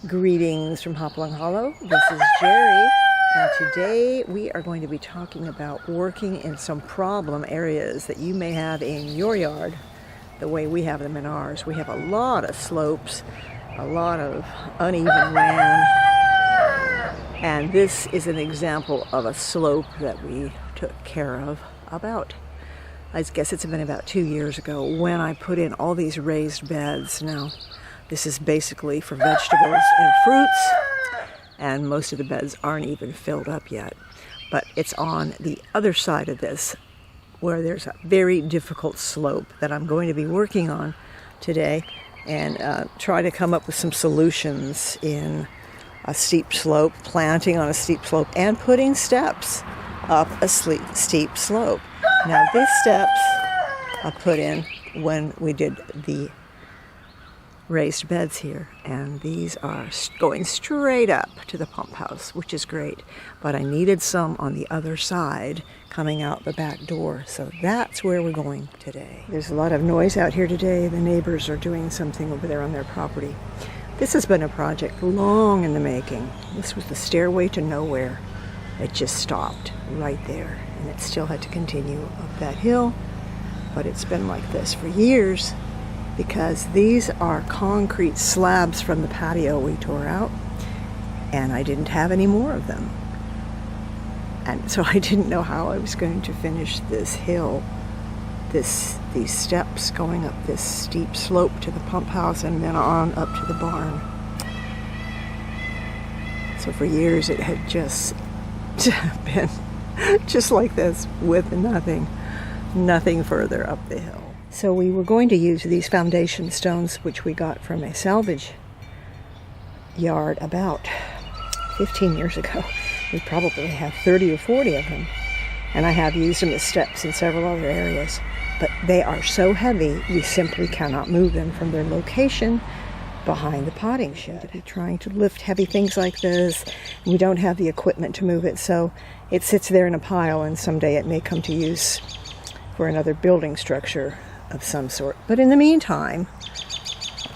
Greetings from Hopalong Hollow. This is Jerry, and today we are going to be talking about working in some problem areas that you may have in your yard the way we have them in ours. We have a lot of slopes, a lot of uneven land, and this is an example of a slope that we took care of I guess it's been about 2 years ago when I put in all these raised beds. Now, this is basically for vegetables and fruits, and most of the beds aren't even filled up yet. But it's on the other side of this where there's a very difficult slope that I'm going to be working on today and try to come up with some solutions in a steep slope, planting on a steep slope, and putting steps up a steep slope. Now, these steps I put in when we did the raised beds here, and these are going straight up to the pump house, which is great, but I needed some on the other side coming out the back door, so that's where we're going today. There's a lot of noise out here today. The neighbors are doing something over there on their property. This has been a project long in the making. This was the stairway to nowhere. It just stopped right there, and it still had to continue up that hill, but it's been like this for years because these are concrete slabs from the patio we tore out, and I didn't have any more of them. And so I didn't know how I was going to finish this hill, these steps going up this steep slope to the pump house and then on up to the barn. So for years it had just been just like this with nothing further up the hill. So we were going to use these foundation stones, which we got from a salvage yard about 15 years ago. We probably have 30 or 40 of them, and I have used them as steps in several other areas, but they are so heavy you simply cannot move them from their location behind the potting shed. Trying to lift heavy things like this, we don't have the equipment to move it, so it sits there in a pile, and someday it may come to use for another building structure of some sort. But in the meantime,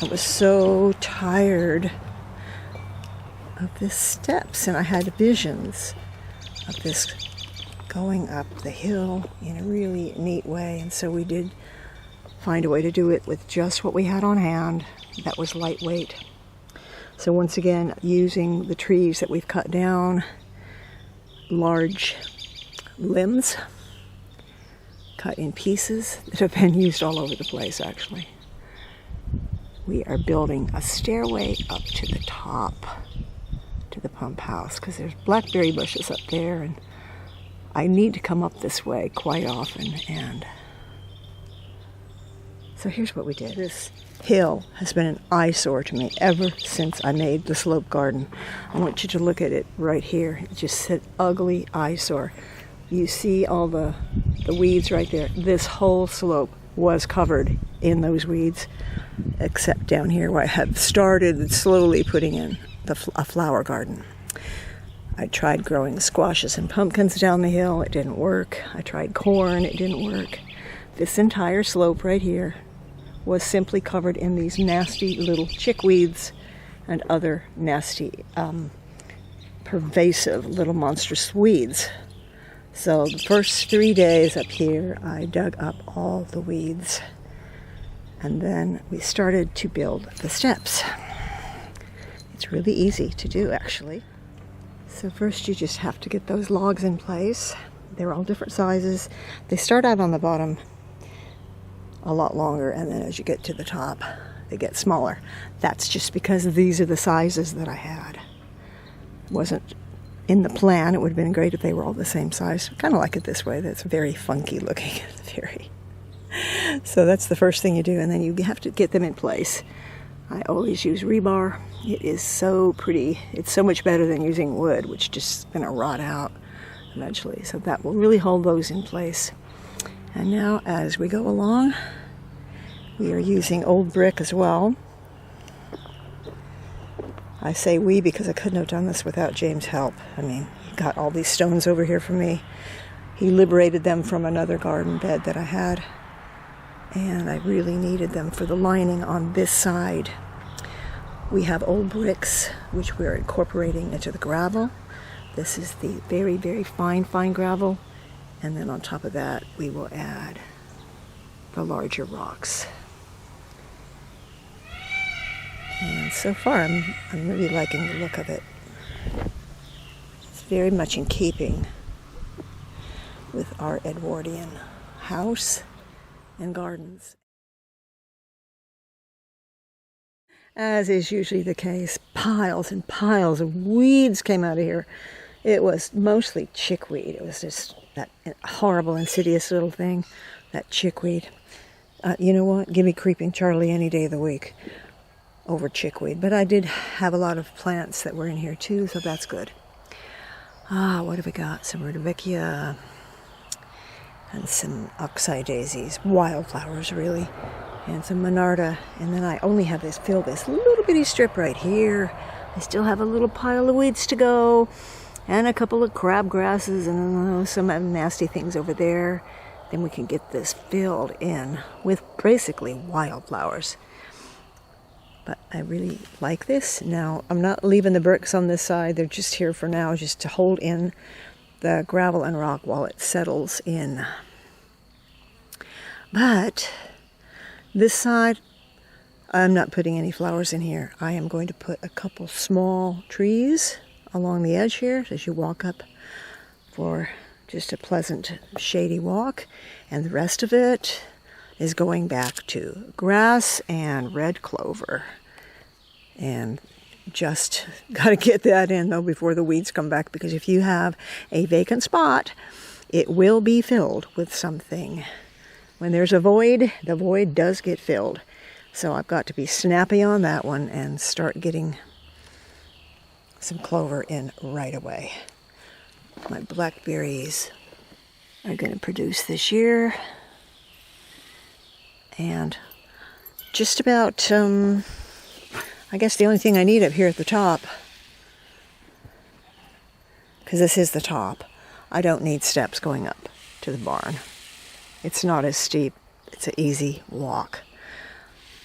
I was so tired of the steps, and I had visions of this going up the hill in a really neat way, and so we did find a way to do it with just what we had on hand that was lightweight. So once again, using the trees that we've cut down, large limbs cut in pieces that have been used all over the place, actually. We are building a stairway up to the top, to the pump house, because there's blackberry bushes up there, and I need to come up this way quite often. And so here's what we did. This hill has been an eyesore to me ever since I made the slope garden. I want you to look at it right here. It just said ugly eyesore. You see all the weeds right there. This whole slope was covered in those weeds, except down here where I had started slowly putting in a flower garden. I tried growing squashes and pumpkins down the hill. It didn't work. I tried corn. It didn't work. This entire slope right here was simply covered in these nasty little chickweeds and other nasty, pervasive little monstrous weeds. So the first 3 days up here, I dug up all the weeds, and then we started to build the steps. It's really easy to do, actually. So first you just have to get those logs in place. They're all different sizes. They start out on the bottom a lot longer, and then as you get to the top, they get smaller. That's just because these are the sizes that I had. It wasn't in the plan. It would have been great if they were all the same size. I kind of like it this way. That's very funky looking. So that's the first thing you do, and then you have to get them in place. I always use rebar. It is so pretty. It's so much better than using wood, which just is going to rot out eventually. So that will really hold those in place. And now as we go along, we are using old brick as well. I say we because I couldn't have done this without James' help. I mean, he got all these stones over here for me. He liberated them from another garden bed that I had, and I really needed them for the lining on this side. We have old bricks, which we're incorporating into the gravel. This is the very, very fine gravel. And then on top of that, we will add the larger rocks. And so far, I'm really liking the look of it. It's very much in keeping with our Edwardian house and gardens. As is usually the case, piles and piles of weeds came out of here. It was mostly chickweed. It was just that horrible, insidious little thing, that chickweed. You know what? Give me creeping Charlie any day of the week over chickweed. But I did have a lot of plants that were in here too, so that's good. What have we got? Some rudbeckia and some oxeye daisies, wildflowers really, and some monarda. And then I only have this little bitty strip right here. I still have a little pile of weeds to go, and a couple of crabgrasses, and some nasty things over there. Then we can get this filled in with basically wildflowers. But I really like this. Now, I'm not leaving the bricks on this side. They're just here for now, just to hold in the gravel and rock while it settles in. But this side, I'm not putting any flowers in here. I am going to put a couple small trees along the edge here as you walk up for just a pleasant shady walk. And the rest of it is going back to grass and red clover. And just got to get that in though before the weeds come back, because if you have a vacant spot, it will be filled with something. When there's a void, the void does get filled. So I've got to be snappy on that one and start getting some clover in right away. My blackberries are going to produce this year. And just about, I guess the only thing I need up here at the top, because this is the top, I don't need steps going up to the barn. It's not as steep. It's an easy walk.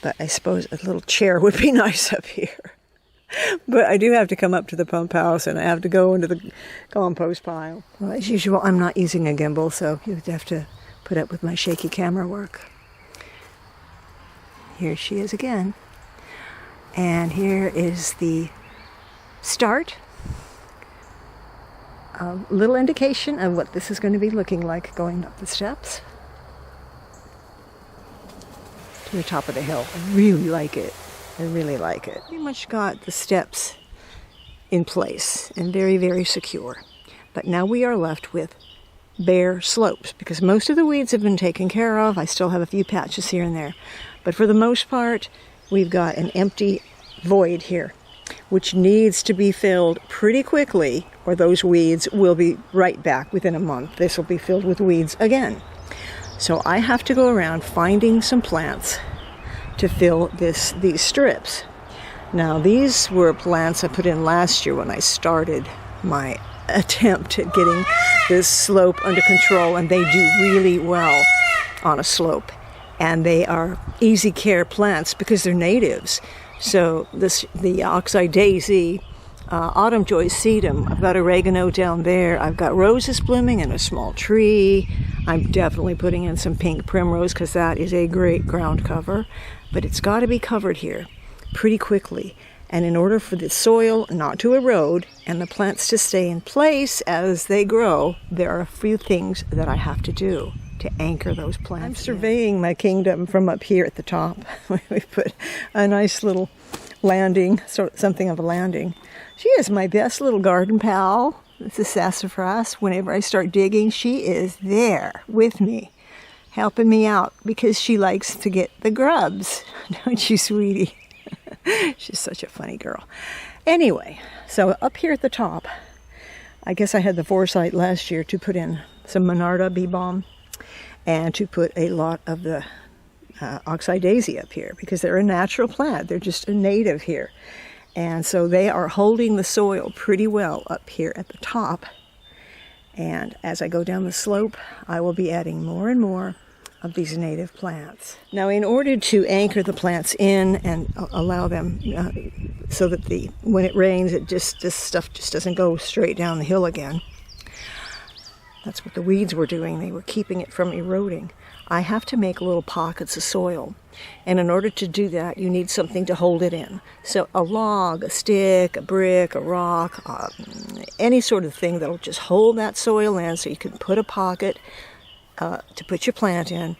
But I suppose a little chair would be nice up here. But I do have to come up to the pump house, and I have to go into the compost pile. Well, as usual, I'm not using a gimbal, so you have to put up with my shaky camera work. Here she is again. And here is the start. A little indication of what this is going to be looking like going up the steps to the top of the hill. I really like it. I really like it. Pretty much got the steps in place and very, very secure. But now we are left with bare slopes because most of the weeds have been taken care of. I still have a few patches here and there. But for the most part, we've got an empty void here, which needs to be filled pretty quickly, or those weeds will be right back within a month. This will be filled with weeds again. So I have to go around finding some plants to fill these strips. Now these were plants I put in last year when I started my attempt at getting this slope under control, and they do really well on a slope. And they are easy care plants because they're natives. So the oxeye daisy, autumn joy sedum, I've got oregano down there, I've got roses blooming in a small tree. I'm definitely putting in some pink primrose because that is a great ground cover. But it's got to be covered here pretty quickly. And in order for the soil not to erode and the plants to stay in place as they grow, there are a few things that I have to do to anchor those plants. I'm surveying my kingdom from up here at the top. We put a nice little landing, something of a landing. She is my best little garden pal. This is sassafras. Whenever I start digging, she is there with me, helping me out because she likes to get the grubs. Don't you, sweetie? She's such a funny girl. Anyway, so up here at the top, I guess I had the foresight last year to put in some monarda bee balm and to put a lot of the oxeye daisy up here because they're a natural plant. They're just a native here. And so they are holding the soil pretty well up here at the top. And as I go down the slope, I will be adding more and more of these native plants. Now, in order to anchor the plants in and allow them so that when it rains, this stuff just doesn't go straight down the hill again. That's what the weeds were doing. They were keeping it from eroding. I have to make little pockets of soil. And in order to do that, you need something to hold it in. So a log, a stick, a brick, a rock, any sort of thing that will just hold that soil in so you can put a pocket to put your plant in.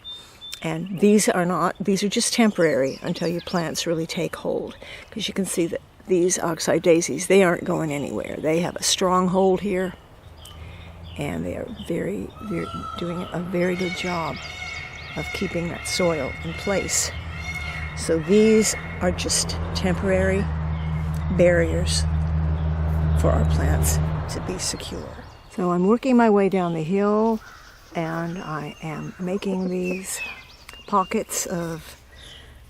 And these are just temporary until your plants really take hold. Because you can see that these oxeye daisies, they aren't going anywhere. They have a strong hold here. And they are they're doing a very good job of keeping that soil in place. So these are just temporary barriers for our plants to be secure. So I'm working my way down the hill, and I am making these pockets of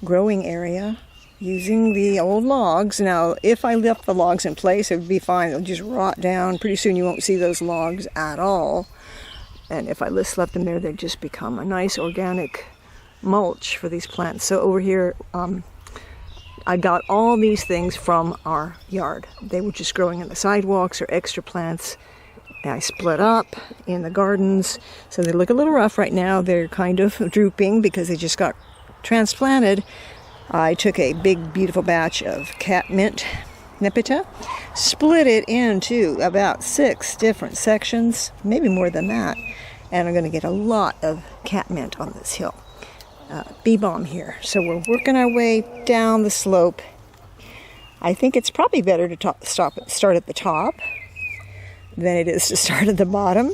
growing area using the old logs. Now, if I left the logs in place, it would be fine. They'll just rot down. Pretty soon you won't see those logs at all. And if I just left them there, they'd just become a nice organic mulch for these plants. So over here, I got all these things from our yard. They were just growing on the sidewalks or extra plants. And I split up in the gardens. So they look a little rough right now. They're kind of drooping because they just got transplanted. I took a big, beautiful batch of catmint nepeta, split it into about 6 different sections, maybe more than that, and I'm going to get a lot of catmint on this hill. Bee balm here. So we're working our way down the slope. I think it's probably better to start at the top than it is to start at the bottom,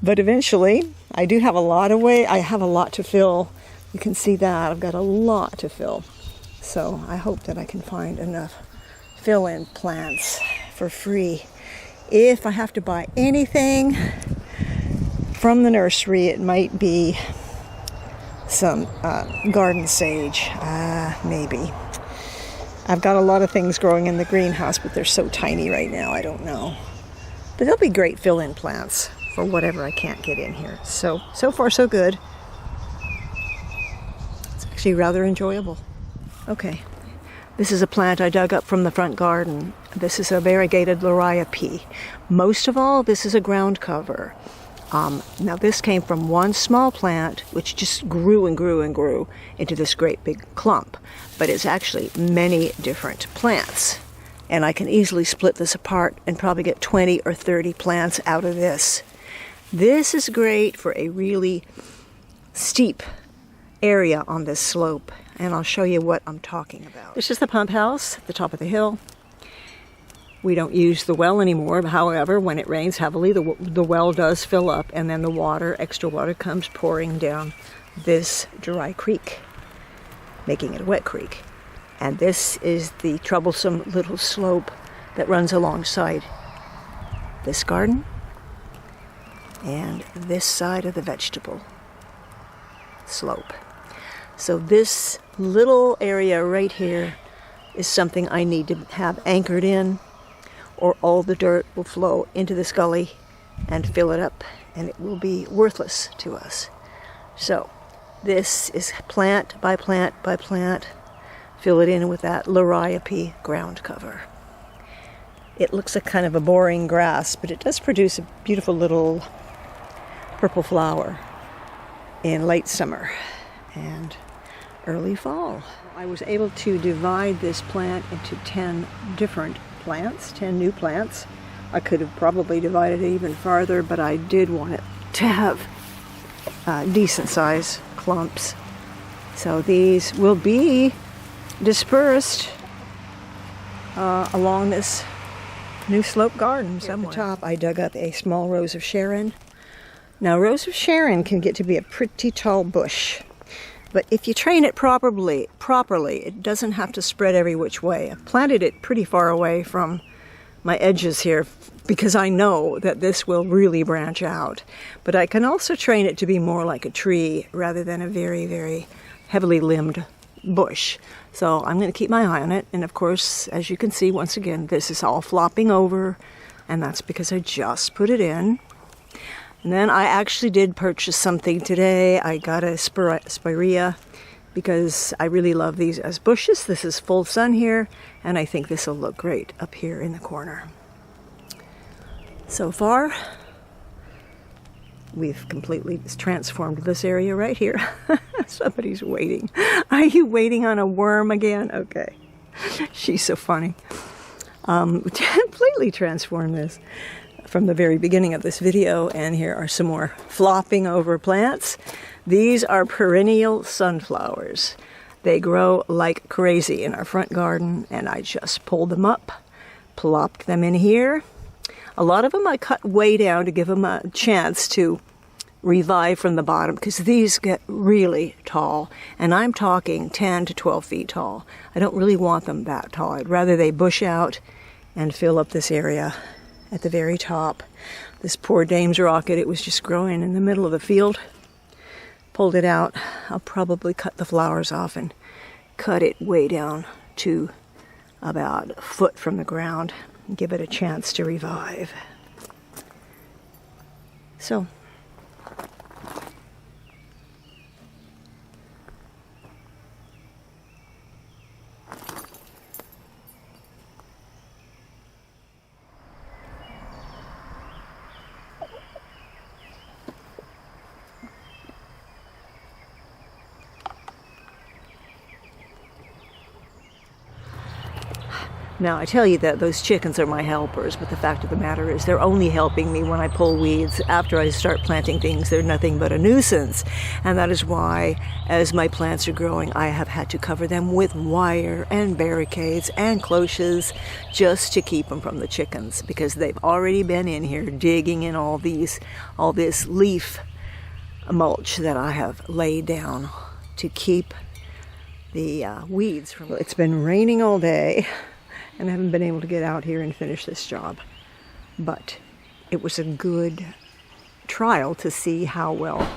but eventually I do have I have a lot to fill. You can see that I've got a lot to fill. So I hope that I can find enough fill-in plants for free. If I have to buy anything from the nursery, it might be some garden sage, maybe. I've got a lot of things growing in the greenhouse, but they're so tiny right now, I don't know. But they'll be great fill-in plants for whatever I can't get in here. So far so good. It's actually rather enjoyable. Okay, this is a plant I dug up from the front garden. This is a variegated liriape. Most of all, this is a ground cover. Now this came from one small plant, which just grew and grew and grew into this great big clump. But it's actually many different plants. And I can easily split this apart and probably get 20 or 30 plants out of this. This is great for a really steep area on this slope. And I'll show you what I'm talking about. This is the pump house at the top of the hill. We don't use the well anymore. However, when it rains heavily, the well does fill up, and then the extra water comes pouring down this dry creek, making it a wet creek. And this is the troublesome little slope that runs alongside this garden and this side of the vegetable slope. So this little area right here is something I need to have anchored in, or all the dirt will flow into this gully and fill it up, and it will be worthless to us. So this is plant by plant by plant. Fill it in with that liriape ground cover. It looks like kind of a boring grass, but it does produce a beautiful little purple flower in late summer and early fall. I was able to divide this plant into 10 different plants, 10 new plants. I could have probably divided it even farther, but I did want it to have decent size clumps. So these will be dispersed along this new slope garden somewhere. At the top, I dug up a small rose of Sharon. Now, rose of Sharon can get to be a pretty tall bush. But if you train it properly, it doesn't have to spread every which way. I've planted it pretty far away from my edges here because I know that this will really branch out. But I can also train it to be more like a tree rather than a very, very heavily limbed bush. So I'm going to keep my eye on it. And of course, as you can see, once again, this is all flopping over. And that's because I just put it in. And then I actually did purchase something today. I got a spirea because I really love these as bushes. This is full sun here, and I think this will look great up here in the corner. So far, we've completely transformed this area right here. Somebody's waiting. Are you waiting on a worm again? Okay. She's so funny. Completely transformed this from the very beginning of this video, and here are some more flopping over plants. These are perennial sunflowers. They grow like crazy in our front garden, and I just pulled them up, plopped them in here. A lot of them I cut way down to give them a chance to revive from the bottom, because these get really tall, and I'm talking 10 to 12 feet tall. I don't really want them that tall. I'd rather they bush out and fill up this area at the very top. This poor dame's rocket, it was just growing in the middle of the field. Pulled it out. I'll probably cut the flowers off and cut it way down to about a foot from the ground and give it a chance to revive. So, now, I tell you that those chickens are my helpers, but the fact of the matter is they're only helping me when I pull weeds. After I start planting things, they're nothing but a nuisance. And that is why, as my plants are growing, I have had to cover them with wire and barricades and cloches just to keep them from the chickens, because they've already been in here digging in all this leaf mulch that I have laid down to keep the weeds from. It's been raining all day, and I haven't been able to get out here and finish this job. But it was a good trial to see how well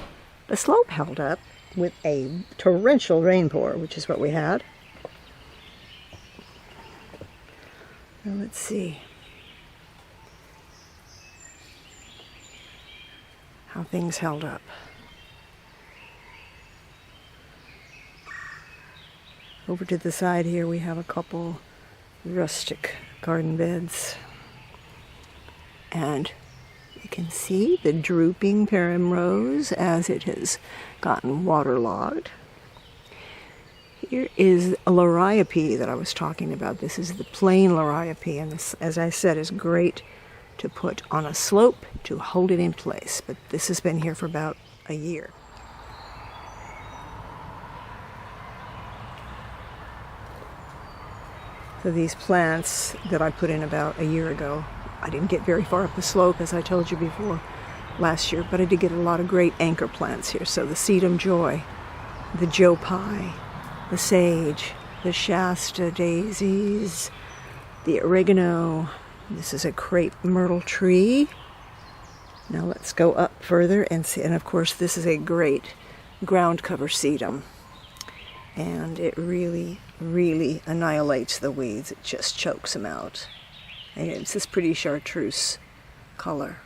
the slope held up with a torrential rainpour, which is what we had. Now let's see how things held up. Over to the side here we have a couple rustic garden beds, and you can see the drooping primrose as it has gotten waterlogged. Here is a liriope that I was talking about. This is the plain liriope, and this, as I said, is great to put on a slope to hold it in place, but this has been here for about a year. So these plants that I put in about a year ago, I didn't get very far up the slope, as I told you before, last year, but I did get a lot of great anchor plants here. So the sedum joy, the joe pye, the sage, the Shasta daisies, the oregano. This is a crepe myrtle tree. Now let's go up further and see, and of course this is a great ground cover sedum. And it really annihilates the weeds. It just chokes them out. And it's this pretty chartreuse color.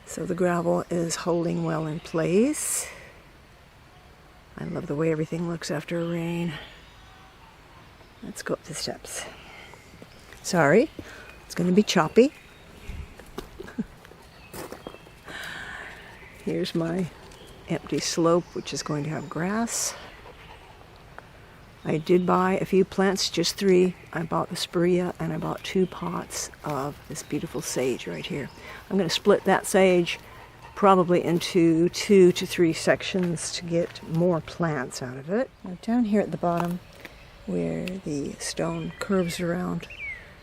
So the gravel is holding well in place. I love the way everything looks after a rain. Let's go up the steps. Sorry, it's going to be choppy. Here's my empty slope, which is going to have grass. I did buy a few plants, just 3. I bought the spirea, and I bought 2 pots of this beautiful sage right here. I'm going to split that sage probably into 2 to 3 sections to get more plants out of it. Now down here at the bottom, where the stone curves around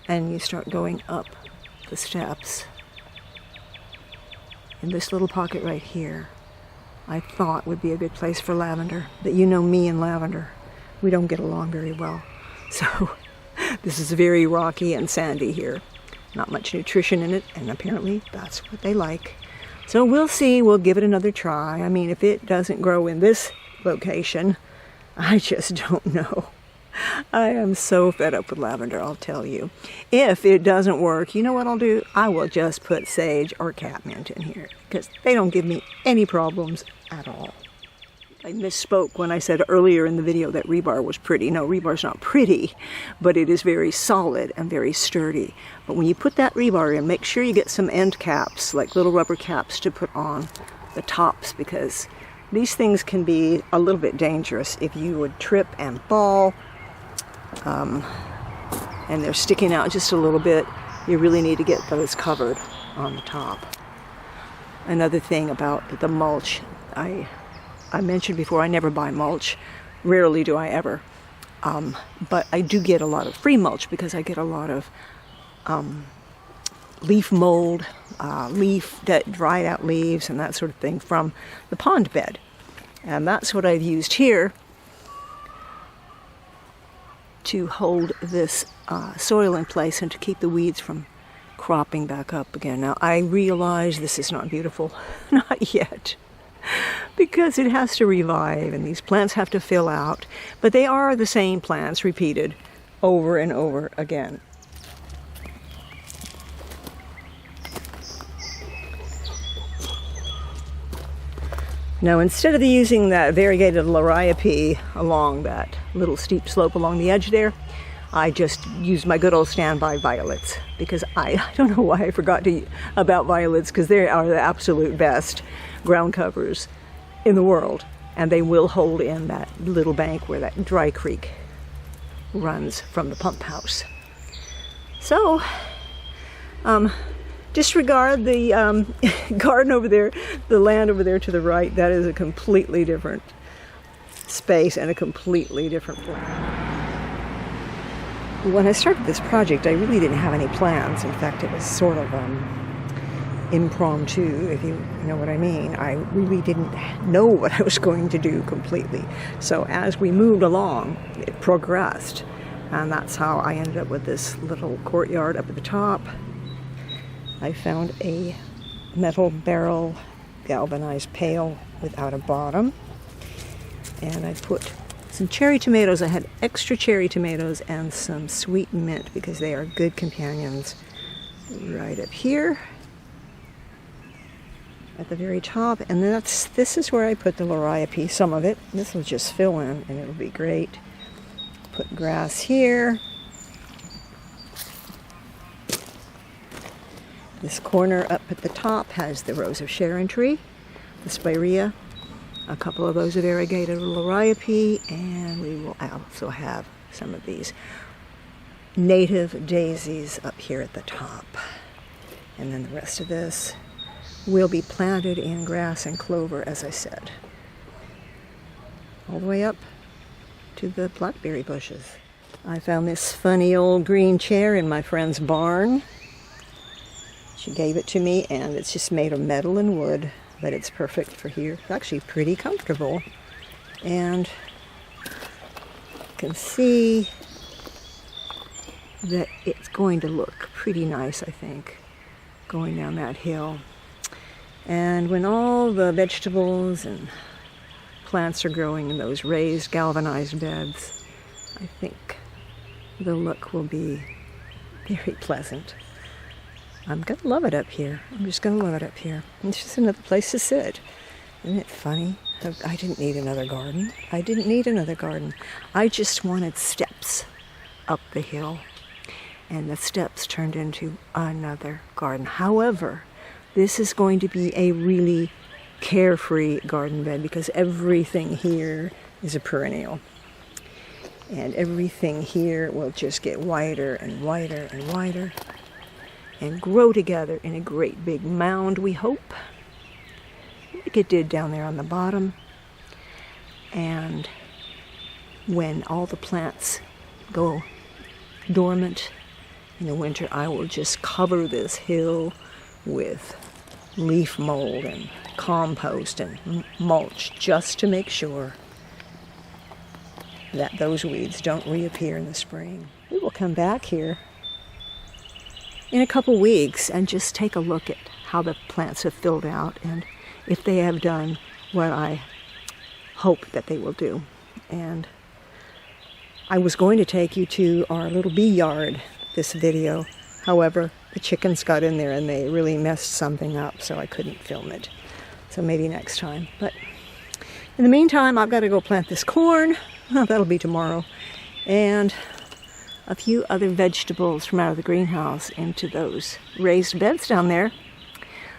and you start going up the steps, in this little pocket right here, I thought would be a good place for lavender. But you know me and lavender, we don't get along very well. So this is very rocky and sandy here. Not much nutrition in it, and apparently that's what they like. So we'll see, we'll give it another try. I mean, if it doesn't grow in this location, I just don't know. I am so fed up with lavender, I'll tell you. If it doesn't work, you know what I'll do? I will just put sage or catmint in here because they don't give me any problems at all. I misspoke when I said earlier in the video that rebar was pretty. No, rebar's not pretty, but it is very solid and very sturdy. But when you put that rebar in, make sure you get some end caps, like little rubber caps to put on the tops, because these things can be a little bit dangerous if you would trip and fall. And they're sticking out just a little bit. You really need to get those covered on the top. Another thing about the mulch, I mentioned before, I never buy mulch. Rarely do I ever. But I do get a lot of free mulch because I get a lot of leaf mold, dried out leaves and that sort of thing from the pond bed. And that's what I've used here to hold this soil in place and to keep the weeds from cropping back up again. Now I realize this is not beautiful, not yet, because it has to revive and these plants have to fill out, but they are the same plants repeated over and over again. Now, instead of using that variegated liriope along that little steep slope along the edge there, I just used my good old standby violets, because I don't know why I forgot about violets, because they are the absolute best ground covers in the world, and they will hold in that little bank where that dry creek runs from the pump house. So, disregard the garden over there, the land over there to the right. That is a completely different space and a completely different plan. When I started this project, I really didn't have any plans. In fact, it was sort of impromptu, if you know what I mean. I really didn't know what I was going to do completely. So as we moved along, it progressed. And that's how I ended up with this little courtyard up at the top. I found a metal barrel galvanized pail without a bottom, and I put some cherry tomatoes. I had extra cherry tomatoes and some sweet mint because they are good companions right up here at the very top. And then this is where I put the liriope, some of it. This will just fill in and it'll be great. Put grass here. This corner up at the top has the Rose of Sharon tree, the spirea, a couple of those of variegated liriope, and we will also have some of these native daisies up here at the top. And then the rest of this will be planted in grass and clover, as I said, all the way up to the blackberry bushes. I found this funny old green chair in my friend's barn. She gave it to me, and it's just made of metal and wood, but it's perfect for here. It's actually pretty comfortable, and you can see that it's going to look pretty nice, I think, going down that hill. And when all the vegetables and plants are growing in those raised galvanized beds, I think the look will be very pleasant. I'm going to love it up here. I'm just going to love it up here. It's just another place to sit. Isn't it funny? I didn't need another garden. I didn't need another garden. I just wanted steps up the hill. And the steps turned into another garden. However, this is going to be a really carefree garden bed because everything here is a perennial. And everything here will just get wider and wider and wider, and grow together in a great big mound, we hope, like it did down there on the bottom. And when all the plants go dormant in the winter, I will just cover this hill with leaf mold and compost and mulch just to make sure that those weeds don't reappear in the spring. We will come back here in a couple weeks and just take a look at how the plants have filled out and if they have done what I hope that they will do. And I was going to take you to our little bee yard this video. However, the chickens got in there and they really messed something up, so I couldn't film it. So maybe next time. But in the meantime, I've got to go plant this corn. Well, that'll be tomorrow. And a few other vegetables from out of the greenhouse into those raised beds down there.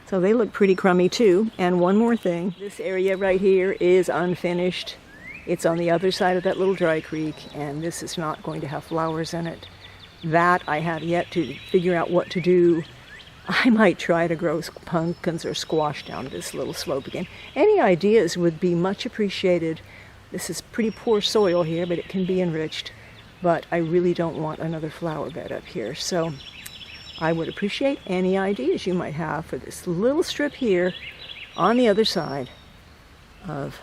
So they look pretty crummy too. And one more thing, this area right here is unfinished. It's on the other side of that little dry creek, and this is not going to have flowers in it. That I have yet to figure out what to do. I might try to grow pumpkins or squash down this little slope again. Any ideas would be much appreciated. This is pretty poor soil here, but it can be enriched. But I really don't want another flower bed up here. So I would appreciate any ideas you might have for this little strip here on the other side of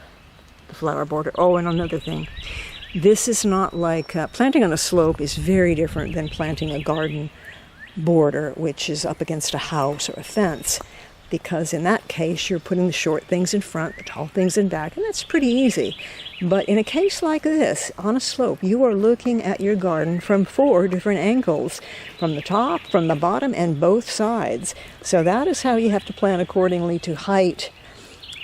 the flower border. Oh, and another thing. This is not like, planting on a slope is very different than planting a garden border, which is up against a house or a fence. Because in that case, you're putting the short things in front, the tall things in back, and that's pretty easy. But in a case like this, on a slope, you are looking at your garden from 4 different angles, from the top, from the bottom, and both sides. So that is how you have to plan accordingly to height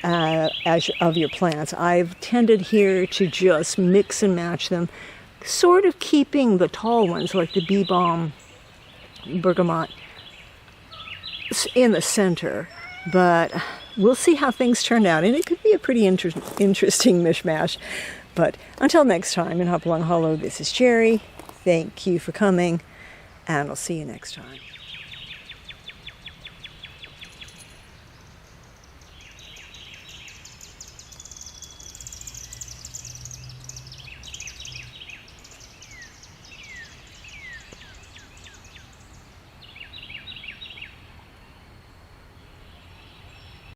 of your plants. I've tended here to just mix and match them, sort of keeping the tall ones, like the bee balm, bergamot, in the center, but we'll see how things turn out, and it could be a pretty interesting mishmash. But until next time, in Hopalong Hollow, this is Jerry. Thank you for coming, and I'll see you next time.